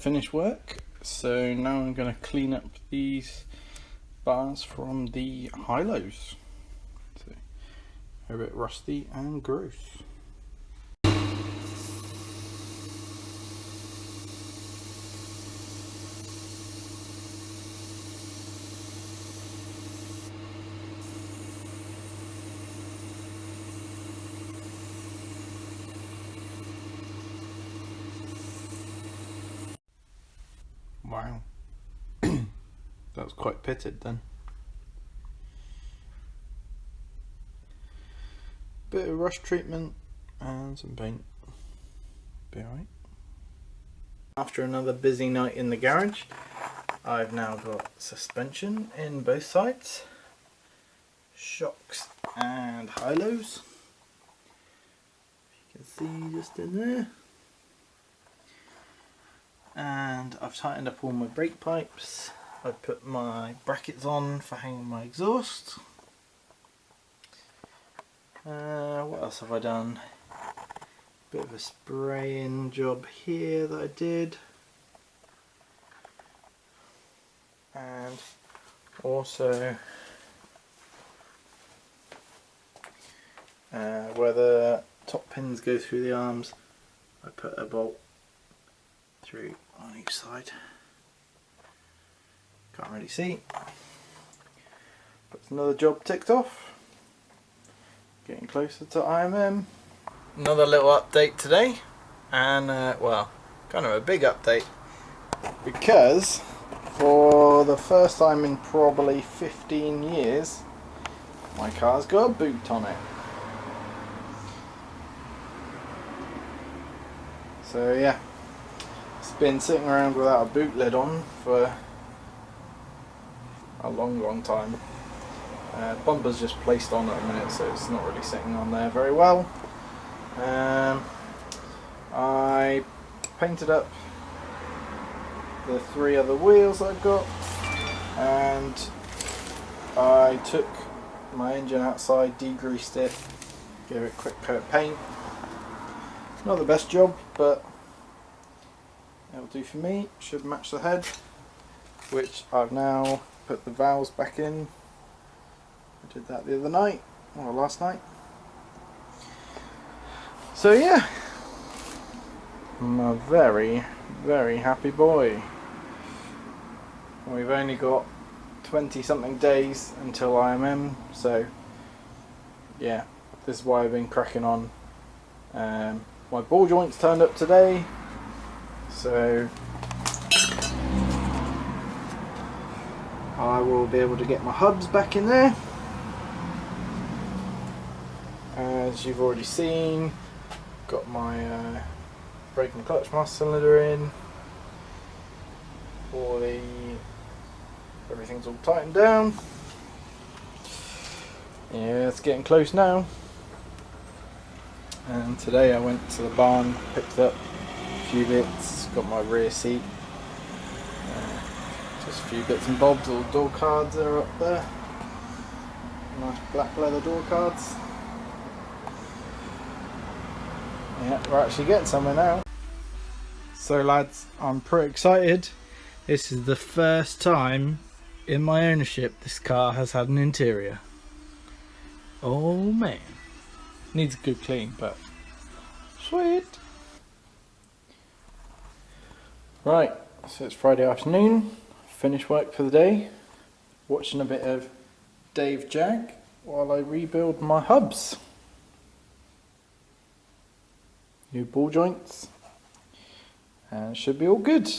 finished work, so now I'm going to clean up these bars from the high-lows. So, they're a bit rusty and gross. Wow, that was quite pitted then. Bit of rust treatment and some paint. Be alright. After another busy night in the garage, I've now got suspension in both sides, shocks and high-lows. You can see just in there. And I've tightened up all my brake pipes. I've put my brackets on for hanging my exhaust. What else have I done? Bit of a spraying job here that I did. And also where the top pins go through the arms, I put a bolt through on each side. Can't really see, but it's another job ticked off. Getting closer to IMM. Another little update today, and well, kind of a big update, because for the first time in probably 15 years my car's got a boot on it. So yeah, been sitting around without a boot lid on for a long time. Bumper's just placed on at the minute, so it's not really sitting on there very well. I painted up the 3 other wheels I've got, and I took my engine outside, degreased it, gave it a quick coat of paint. Not the best job, but it'll do for me. Should match the head, which I've now put the valves back in. I did that the other night, or last night. So yeah, I'm a very, very happy boy. We've only got 20 something days until IMM, so yeah, this is why I've been cracking on. My ball joints turned up today, so I will be able to get my hubs back in there. As you've already seen, got my brake and clutch master cylinder in. Everything's all tightened down. Yeah, it's getting close now. And today I went to the barn, picked up a few bits, got my rear seat, just a few bits and bobs. All door cards are up there, nice black leather door cards. Yeah, we're actually getting somewhere now. So lads, I'm pretty excited. This is the first time in my ownership this car has had an interior. Oh man, needs a good clean, but sweet. Right, so it's Friday afternoon, finished work for the day, watching a bit of Dave Jag while I rebuild my hubs. New ball joints, and it should be all good.